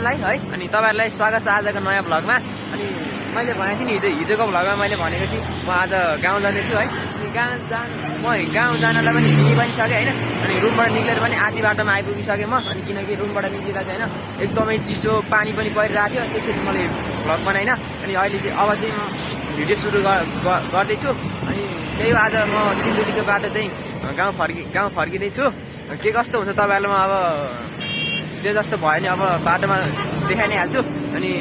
सबैजनालाई है। अनि तपाईहरुलाई स्वागत छ आजको नयाँ भ्लगमा। अनि मैले भनेको थिएँ नि हिजोको भ्लगमा मैले भनेको थिएँ म आज गाउँ जानेछु है। अनि गाउँ जानलाई पनि निक्लि पनि सकेँ हैन। अनि रुमबाट निक्लेर पनि आधी बाटोमा आइपुगिसकेँ म। अनि किनकि रुमबाट निक्लिँदा चाहिँ हैन एकदमै चिसो पानी पनि परिरहेको थियो, त्यसैले मैले भ्लग बनाइन। अनि अहिले चाहिँ अब चाहिँ म भिडियो सुरु गर्दैछु। अनि त्यही आज म सिन्धुलीको बाटो चाहिँ गाउँ फर्किँदैछु। के कस्तो हुन्छ तपाईहरुलाई म अब त्यो जस्तो भयो नि अब बाटोमा देखाइ नै हाल्छु। अनि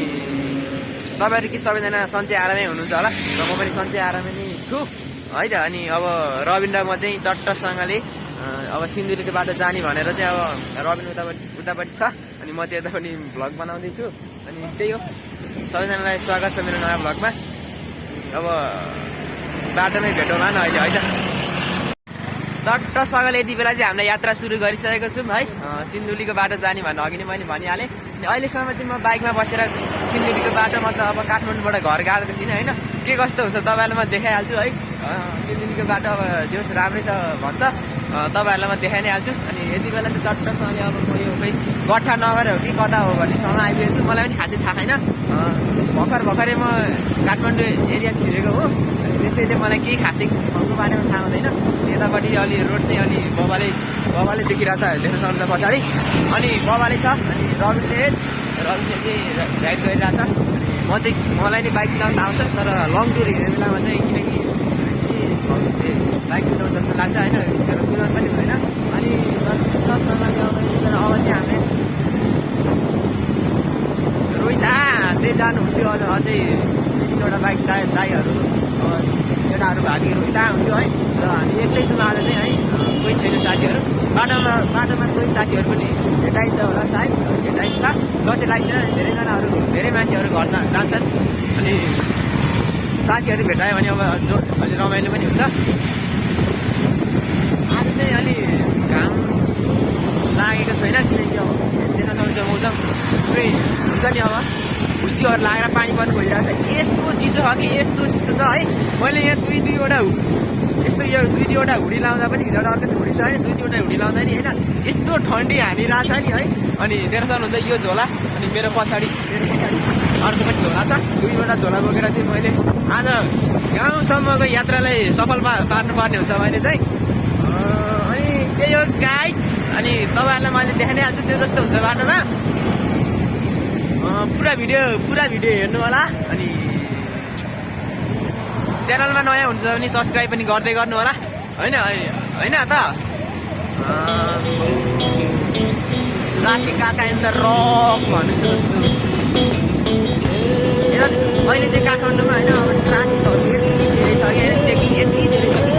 तपाईहरु के सबैजना सन्चै आरामै हुनुहुन्छ होला, र म पनि सन्चै आरामै नै छु है त। अनि अब रबिन र म चाहिँ चट्टसँगले अब सिन्धुलीको बाटो जाने भनेर चाहिँ अब रबिन उतापट्टि छ अनि म चाहिँ यतापट्टि भ्लग बनाउँदैछु। अनि त्यही हो, सबैजनालाई स्वागत छ मेरो नयाँ भ्लगमा। अब बाटोमै भेटौँला न अहिले है त। चट्टसँगले यति बेला चाहिँ हामीले यात्रा सुरु गरिसकेको छौँ है। सिन्धुलीको बाटो जाने भन्ने अघि नै मैले भनिहालेँ। अनि अहिलेसम्म चाहिँ म बाइकमा बसेर सिन्धुलीको बाटोमा त अब काठमाडौँबाट घर गएको थिइनँ होइन। के कस्तो हुन्छ तपाईँहरूलाई म देखाइहाल्छु है। सिन्धुलीको बाटो अब जो राम्रै छ भन्छ, तपाईँहरूलाई म देखाइ नै हाल्छु। अनि यति बेला चाहिँ चट्टसँगले अब म यो खै गट्ठा नगर हो कि कता हो भन्ने ठाउँमा आइपुगेको छु। मलाई पनि खासै थाहा छैन, भर्खरै म काठमाडौँ एरिया छिरेको हो। त्यसैले मलाई केही खासै ठाउँको बारेमा थाहा हुँदैन। यतापट्टि अलि रोड चाहिँ अलि बबाले देखिरहेछ, देख्न सक्नुहुन्छ पछाडि। अनि बबाले छ, अनि रबिनले चाहिँ राइड गरिरहेछ। अनि मलाई नै बाइक चलाउनु आउँछ, तर लङ टुर हिँड्ने बेलामा चाहिँ किनकि बाइक कुदाउनु जस्तो लाग्छ होइन, मेरो कुदाउनु पनि हुँदैन। अनि अब चाहिँ हामीले रोइदा त्यही जानुहुन्थ्यो अझै एउटा बाइक दाईहरू केटाहरू भागी रोइदा हुन्थ्यो है। र हामी एक्लै छौँ आज चाहिँ है, कोही छैन साथीहरू। बाटोमा कोही साथीहरू पनि भेटाइन्छ होला सायद, भेटाइन्छ दसैँ लाग्छ। धेरै मान्छेहरू घर जान्छन्। अनि साथीहरू भेटायो भने अब अलि रमाइलो पनि हुन्छ। आज चाहिँ अलि घाम लागेको छैन, किनकि अब देख्न सक्नुहुन्छ मौसम पुरै हुन्छ नि अब खुसीहरू लागेर पानी पनि गइरहेको छ। यस्तो चिसो छ कि यस्तो चिसो छ है। मैले यहाँ दुई-दुईवटा हुडी लाउँदा पनि भित्र अर्को हुडी छ होइन, दुई-दुईवटा हुडी लाउँदा नि होइन यस्तो ठन्डी हानिरहेको छ नि है। अनि देख्न सक्नुहुन्छ यो झोला, अनि मेरो पछाडि अर्को पनि झोला छ। दुईवटा झोला बोकेर चाहिँ मैले आज गाउँसम्मको यात्रालाई सफल पार्नुपर्ने हुन्छ मैले चाहिँ। अनि त्यही हो गाइस। अनि तपाईँहरूलाई मैले देखाइ हाल्छु त्यो जस्तो हुन्छ बाटोमा। पुरा भिडियो हेर्नु होला। अनि च्यानलमा नयाँ हुन्छ भने सब्सक्राइब पनि गर्दै गर्नु होला होइन त। ट्राफिक काका इन द रक भन्नु जस्तो अहिले चाहिँ काठमाडौँमा होइन ट्राफिकहरू यति धेरै छ कि चेकिङ यति धेरै छ कि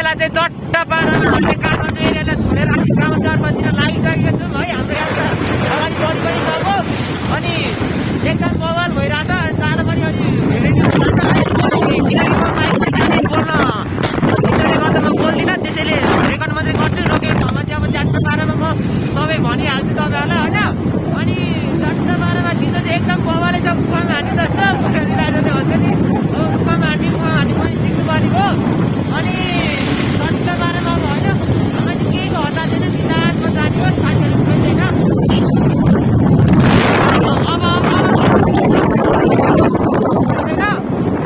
बेला चाहिँ चट्ट पारामा हामीले काठमाडौँ एरियालाई छोडेर गाउँ दरबारतिर लागिसकेको छौँ है। हाम्रो यात्रा अगाडि बढी पनि सक्यो अनि एकदम बवाल भइरहेछ। जान पनि अलि धेरै नै किनकि म बाइकमा जाने बोल्न त्यसैले गर्दा म बोल्दिनँ, त्यसैले रेकर्ड मात्रै गर्छु। रोकेको ठाउँमा चाहिँ अब चट्ट पारामा म सबै भनिहाल्छु तपाईँहरूलाई होइन। अनि चट्ट पारामा चिज चाहिँ एकदम बवालै छ, मुखमा हान्ने जस्तो भन्छ नि। मुखमा हान्ने पनि सिक्नु पर्ने हो। अनि चट्ट पारामा अब होइन हामीलाई चाहिँ केही हतार छैन, बिस्तारमा जाने हो, साथीहरू पनि छैन। अब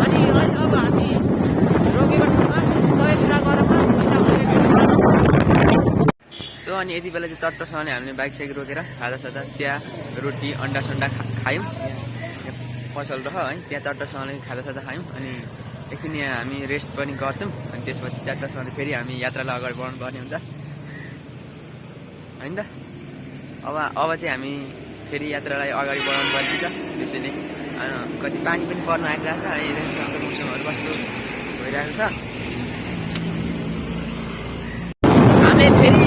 अनि अब हामी रोकेको ठाउँमा सबै कुरा गरौँ न। सो अनि यति बेला चाहिँ चट्टसँगले हामीले बाइक साइक रोकेर खाजासाजा चिया रोटी अन्डा सन्डा खायौँ। पसल रह है, त्यहाँ चट्टसँगले खाजासाजा खायौँ। अनि एकछिन यहाँ हामी रेस्ट पनि गर्छौँ। अनि त्यसपछि चट्टसँगले फेरि हामी यात्रालाई अगाडि बढाउनु पर्ने हुन्छ होइन त। अब चाहिँ हामी फेरि यात्रालाई अगाडि बढाउनु पर्ने छ। त्यसैले कति पानी पनि पर्न आइरहेको छ, मौसमहरू कस्तो भइरहेको छ। हामीले फेरि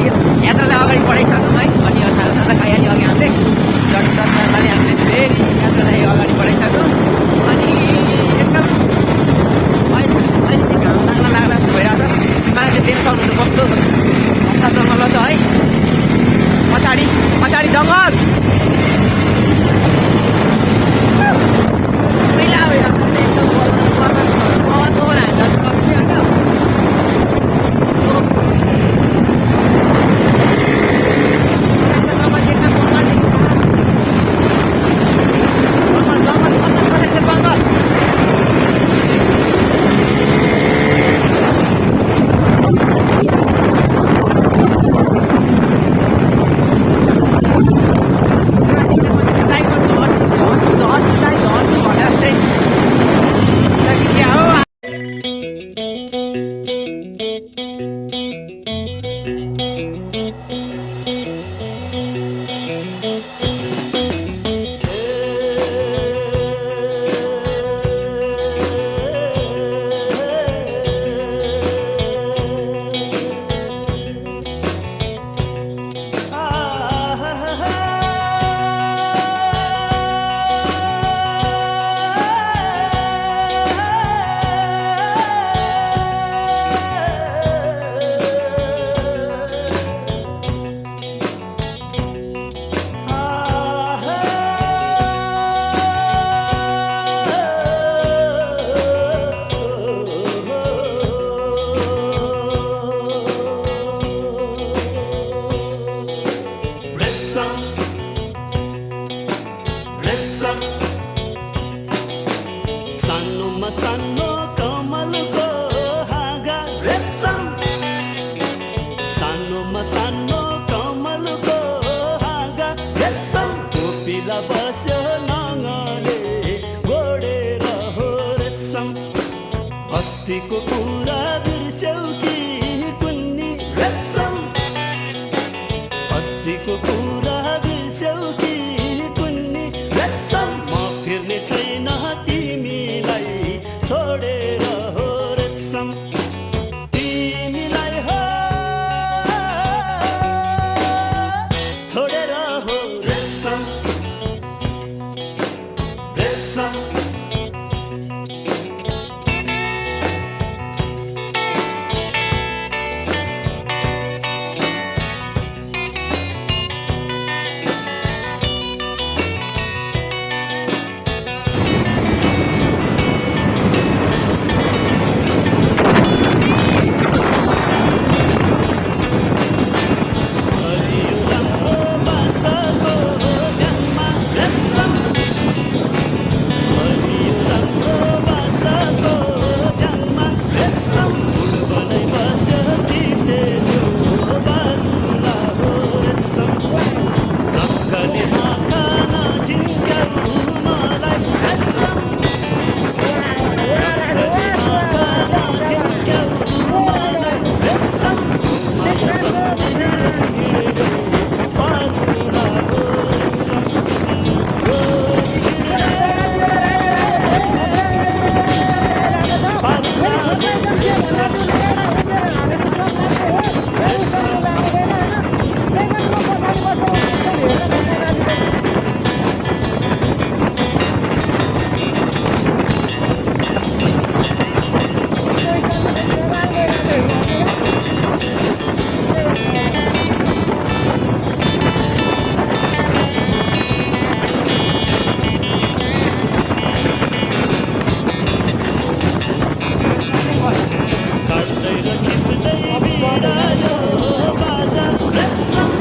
यात्रालाई अगाडि बढाइसक्यौँ है। अनि खाजासाजा खाइहाल्यो अघि हामीले चट्टसँगले हामीले फेरि यात्रालाई अगाडि बढाइसक्यौँ। अनि एकदम अहिले चाहिँ घाम लाग्ला भइरहेको छ। मलाई चाहिँ देख्न सक्नुहुन्छ कस्तो हप्ता जङ्गल छ है। पछाडि जङ्गल मैला भइरहेको छ एकदम अस्तिको कुरा बिर्स्यौ कि कुन्नी रेशम, अस्तिको कुरा बिर्स्यौ कि कुन्नी रेशम। म फिर्ने छैन तिमीलाई छोडेर हो रेशम, तिमीलाई हो छोडेर हो रेशम, रेशम। काट्दै र खिच्दै बिरायो बाजा रेशम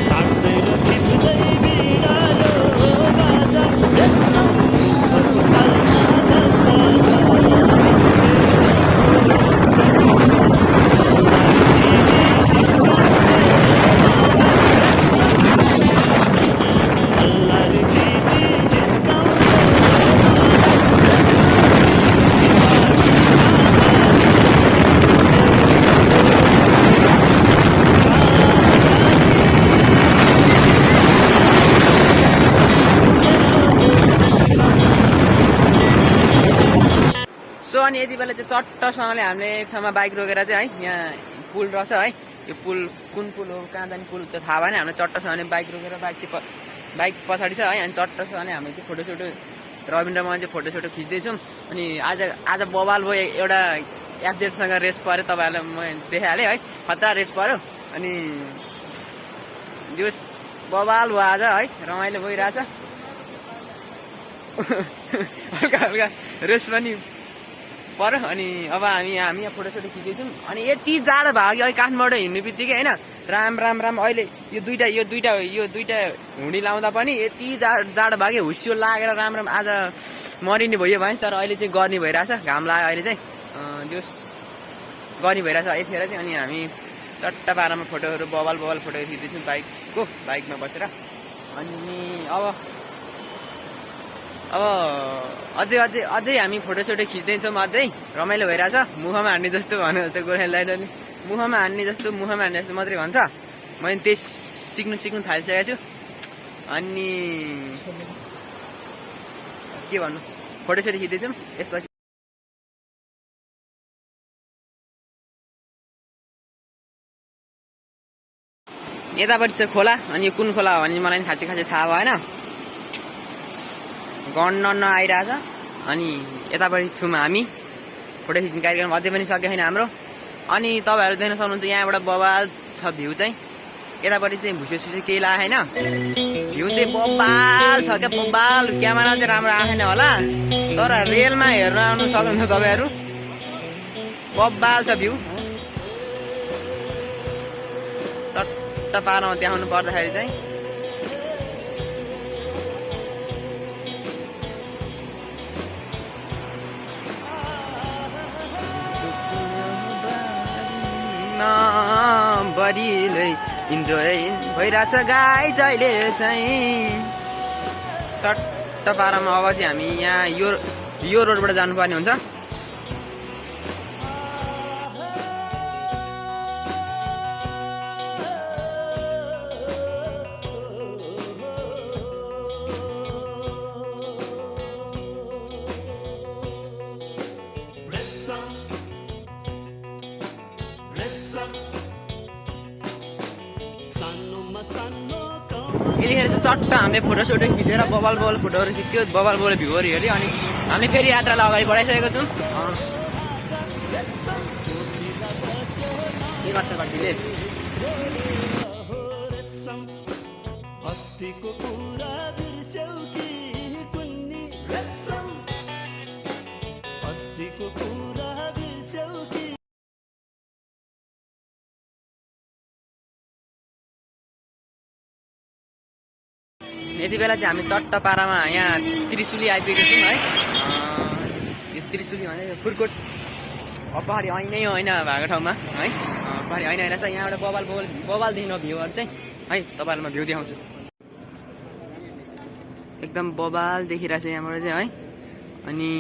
काट्दै र खिच्दै बिरायो बाजा रेशम मुखको तालमा बज्दछ अल्लाहले टिटी जिस्काउँछ सो अनि यति बेला चाहिँ चट्टसँगले हामीले एक ठाउँमा बाइक रोकेर चाहिँ है यहाँ पुल रहेछ है यो पुल कुन पुल हो कहाँ जाने पुल त थाहा भएन हामीले चट्टसँगले बाइक रोकेर बाइक पछाडि छ है अनि चट्टसँगले हामीले चाहिँ फोटोसोटो रविन्द्र मान चाहिँ फोटोसोटो खिच्दैछौँ अनि आज बवाल भयो एउटा एफजेडसँग रेस पऱ्यो तपाईँहरूलाई म देखाइहालेँ है खतरा रेस पऱ्यो अनि दिवस बवाल भयो आज है रमाइलो भइरहेछ हल्का हल्का रेस पनि पर्यो अनि अब हामी यहाँ फोटोसोटो खिच्दैछौँ अनि यति जाडो भयो कि अहिले काठमाडौँ हिँड्ने बित्तिकै होइन राम राम राम अहिले यो दुईटा हुडी लाउँदा पनि यति जाडो भयो कि हुस्यो लागेर राम राम आज मरिने भयो भने तर अहिले चाहिँ गर्मी भइरहेछ घाम लाग्यो अहिले चाहिँ त्यो गर्मी भइरहेछ यतिखेर चाहिँ अनि हामी चट्टा पारामा फोटोहरू बवाल फोटोहरू खिच्दैछौँ बाइकमा बसेर अनि अब अझै हामी फोटोसोटो खिच्दैछौँ अझै रमाइलो भइरहेछ मुखमा हान्ने जस्तो भने जस्तो गोर्खाल्यान्डरले मुखमा हान्ने जस्तो मात्रै भन्छ मैले त्यही सिक्नु थालिसकेको छु अनि के भन्नु फोटोसोटो खिच्दैछौँ यसपछि यतापट्टि चाहिँ खोला अनि यो कुन खोला हो भने मलाई खासै थाहा भएन गन्न आइरहेछ अनि यतापट्टि छौँ हामी फोटो खिच्ने कार्यक्रम अझै पनि सकेको छैन हाम्रो अनि तपाईँहरू देख्न सक्नुहुन्छ यहाँबाट बवाल छ भ्यू चाहिँ यतापट्टि चाहिँ भुसे केही लागेको छैन भ्यू चाहिँ बवाल छ क्या बवाल क्यामेरा चाहिँ राम्रो आएन होला तर रेलमा हेरेर आउनु सक्नुहुन्छ तपाईँहरू बवाल छ भ्यू चट्ट पारामा देखाउनु पर्दाखेरि चाहिँ बढीले इन्जोय भइरहेछ गाई जहिले चाहिँ सट्ट पारामा अब चाहिँ हामी यहाँ यो रोडबाट जानुपर्ने हुन्छ यतिखेर चाहिँ चट्ट हामीले फोटोसोटो खिचेर बवाल फोटोहरू खिच्यो बवाल भ्यूहरू हेऱ्यो अनि हामीले फेरि यात्रालाई अगाडि बढाइसकेको छौँ के गर्छ घटीले यति बेला चाहिँ हामी चट्ट पारामा यहाँ त्रिशुली आइपुगेको छौँ है यो त्रिशुली भने फुर्कोट पहाडी ऐनै ऐना भएको ठाउँमा है पहाडी ऐना छ यहाँबाट बवाल देखिनु भ्यूहरू चाहिँ है तपाईँहरूलाई म भ्यू देखाउँछु एकदम बवाल देखिरहेछ यहाँबाट चाहिँ है अनि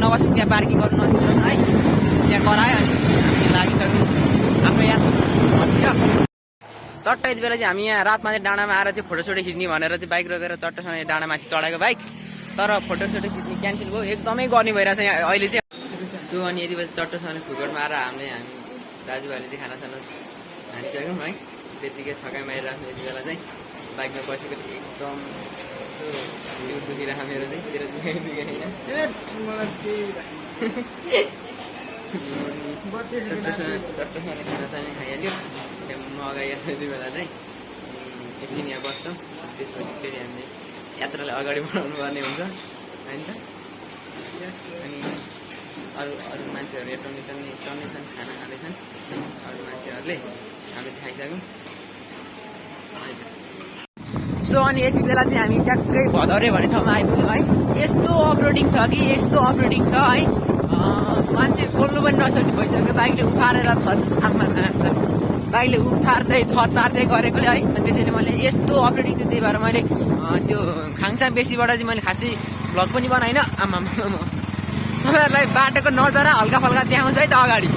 नबस्यौँ त्यहाँ पार्किङ गर्नु नदिनु है त्यहाँ गरायो अनि हामी लागिसक्यौँ आफ्नो यात्रा चट्ट यति बेला चाहिँ हामी यहाँ रातमा चाहिँ डाँडामा आएर चाहिँ फोटोसोटो खिच्ने भनेर चाहिँ बाइक रोकेर चट्टसँग डाँडामाथि चढाएको बाइक तर फोटोसोटो खिच्ने क्यान्सल भयो एकदमै गर्ने भइरहेछ यहाँ अहिले चाहिँ सो अनि यति बेला चट्टसँगले फुकटमा आएर हामी दाजुभाइले चाहिँ खानासाना हानिसक्यौँ है त्यतिकै थकाइमा आइरहेको यति बेला चाहिँ बाइकमा बसेको थिएँ एकदम कस्तो जिउ दुखिरहेको मेरो चाहिँ तेरो दुखेको चट्टसँगले खानासाना खाइहाल्यो म अगाडि यति बेला चाहिँ एकछिन यहाँ बस्छौँ त्यसपछि फेरि हामीले यात्रालाई अगाडि बढाउनु पर्ने हुन्छ होइन त अनि अरू मान्छेहरू टन्ने छन् खाना खाँदैछन् अरू मान्छेहरूले हामी खाइसक्यौँ सो अनि यति बेला चाहिँ हामी ट्याक्कै भदौरे भन्ने ठाउँमा आइपुग्यौँ है यस्तो अफरोडिङ छ कि यस्तो अफरोडिङ छ है मान्छे बोल्नु पनि नसक्ने भइसक्यो बाइकले उठारेर बाइकले उठार्दै छतार्दै गरेकोले है अनि त्यसैले मैले यस्तो अफरोडिङ थियो त्यही भएर मैले त्यो खाङसा बेसीबाट चाहिँ मैले खासै भ्लग पनि बनाइनँ आमा तपाईँहरूलाई बाटोको नजारा हल्का फल्का देखाउँछ है त अगाडि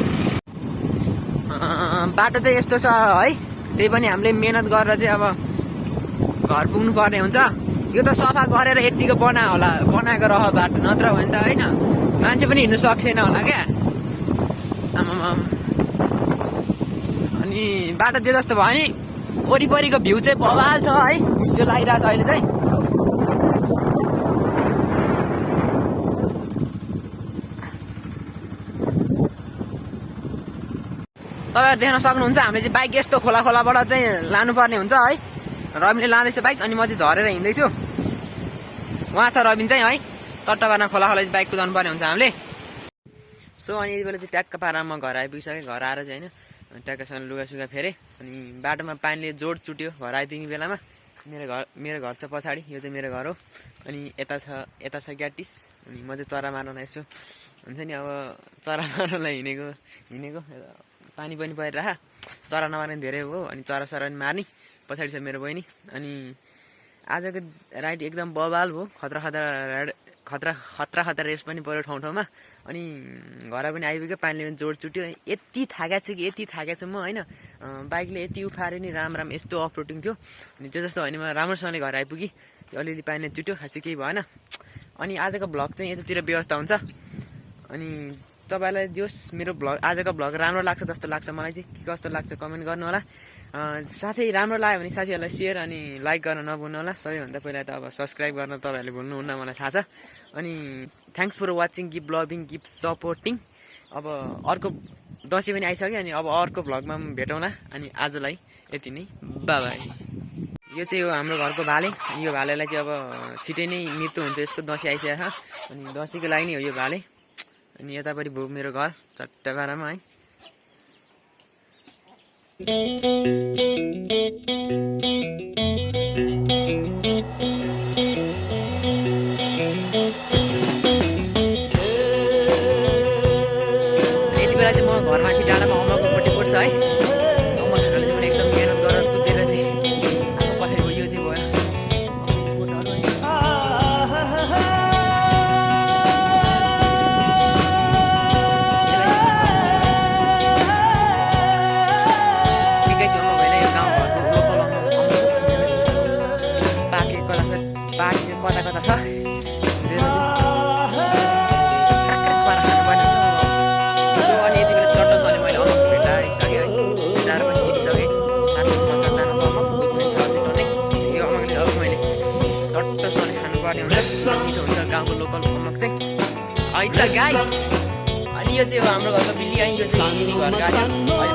बाटो चाहिँ यस्तो छ है त्यही पनि हामीले मेहनत गरेर चाहिँ अब घर पुग्नु पर्ने हुन्छ यो त सफा गरेर यतिको बनाएको रह बाटो नत्र भने त होइन मान्छे पनि हिँड्नु सक्दैन होला क्या आमामा अनि बाटो त्यो जस्तो भयो नि वरिपरिको भ्यू चाहिँ बवाल छ है त्यो लागिरहेको छ अहिले चाहिँ तपाईँहरू देख्न सक्नुहुन्छ हामीले चाहिँ बाइक यस्तो खोलाबाट चाहिँ लानुपर्ने हुन्छ है रबिनले लाँदैछ बाइक अनि म चाहिँ झरेर हिँड्दैछु उहाँ छ रबिन चाहिँ है चट्टबारमा खोला चाहिँ बाइक कुदाउनु पर्ने हुन्छ हामीले सो अनि यति बेला चाहिँ ट्याक्क पारामा घर आइपुगिसकेँ घर आएर चाहिँ होइन ट्याक्कसँग लुगासुगा फेरेँ अनि बाटोमा पानीले जोड चुट्यो घर आइपुग्ने बेलामा मेरो घर छ पछाडि यो चाहिँ मेरो घर हो अनि यता छ ग्याटिस अनि म चाहिँ चरा मार्न यसो हुन्छ नि अब चरा मार्नलाई हिँडेको पानी पनि परिरह चरा नमार्ने धेरै हो अनि चरा पनि मार्ने पछाडि छ मेरो बहिनी अनि आजको राइड एकदम बवाल भयो खतरा रेस पनि पऱ्यो ठाउँमा अनि घर पनि आइपुग्यो पानीले पनि जोड चुट्यो यति थाकेको छु म होइन बाइकले यति उफारे नि राम यस्तो अफरोडिङ थियो अनि त्यो जस्तो होइन म राम्रोसँगले घर आइपुगेँ अलिअलि पानीले चुट्यो खासै केही भएन अनि आजको भ्लग चाहिँ यतातिर व्यवस्था हुन्छ अनि तपाईँलाई जोस् मेरो भ्लग आजको भ्लग राम्रो लाग्छ जस्तो लाग्छ मलाई चाहिँ के कस्तो लाग्छ कमेन्ट गर्नु होला साथै राम्रो लाग्यो भने साथीहरूलाई सेयर अनि लाइक गर्न नभुल्नु होला सबैभन्दा पहिला त अब सब्सक्राइब गर्न तपाईँहरूले भुल्नुहुन्न मलाई थाहा छ अनि thanks for watching give loving give supporting अब अर्को दसैँ पनि आइसक्यो अनि अब अर्को भ्लगमा भेटौँला अनि आजलाई यति नै बाई यो चाहिँ हो हाम्रो घरको भाले यो भालेलाई चाहिँ अब छिटै नै मृत्यु हुन्छ यसको दसैँ आइसकेको छ अनि दसैँको लागि नै हो यो भाले अनि यतापट्टि भयो मेरो घर चट्टबारामा है यति बेला चाहिँ म घरमाथि डाँडामा अम्माकोपट्टि पर्छ है अम्मा खानाले चाहिँ मैले एकदम मेहनत गरेर कुदेर चाहिँ आफ्नो पछाडि भयो यो चाहिँ भयो कता छ सो अनि यति बेला चट्टसँगले मैले अम्माको भेटाइसकेँ है भेटाएर पनि टिपिसकेँ यो अम्माले अब मैले चट्टसँगले खानुपर्ने हुन्छ मिठो हुन्छ गाउँको लोकल अम्माको चाहिँ है त गाइस अनि यो चाहिँ हो हाम्रो घरको बिल्ली है यो चाहिँ घर गाड्यो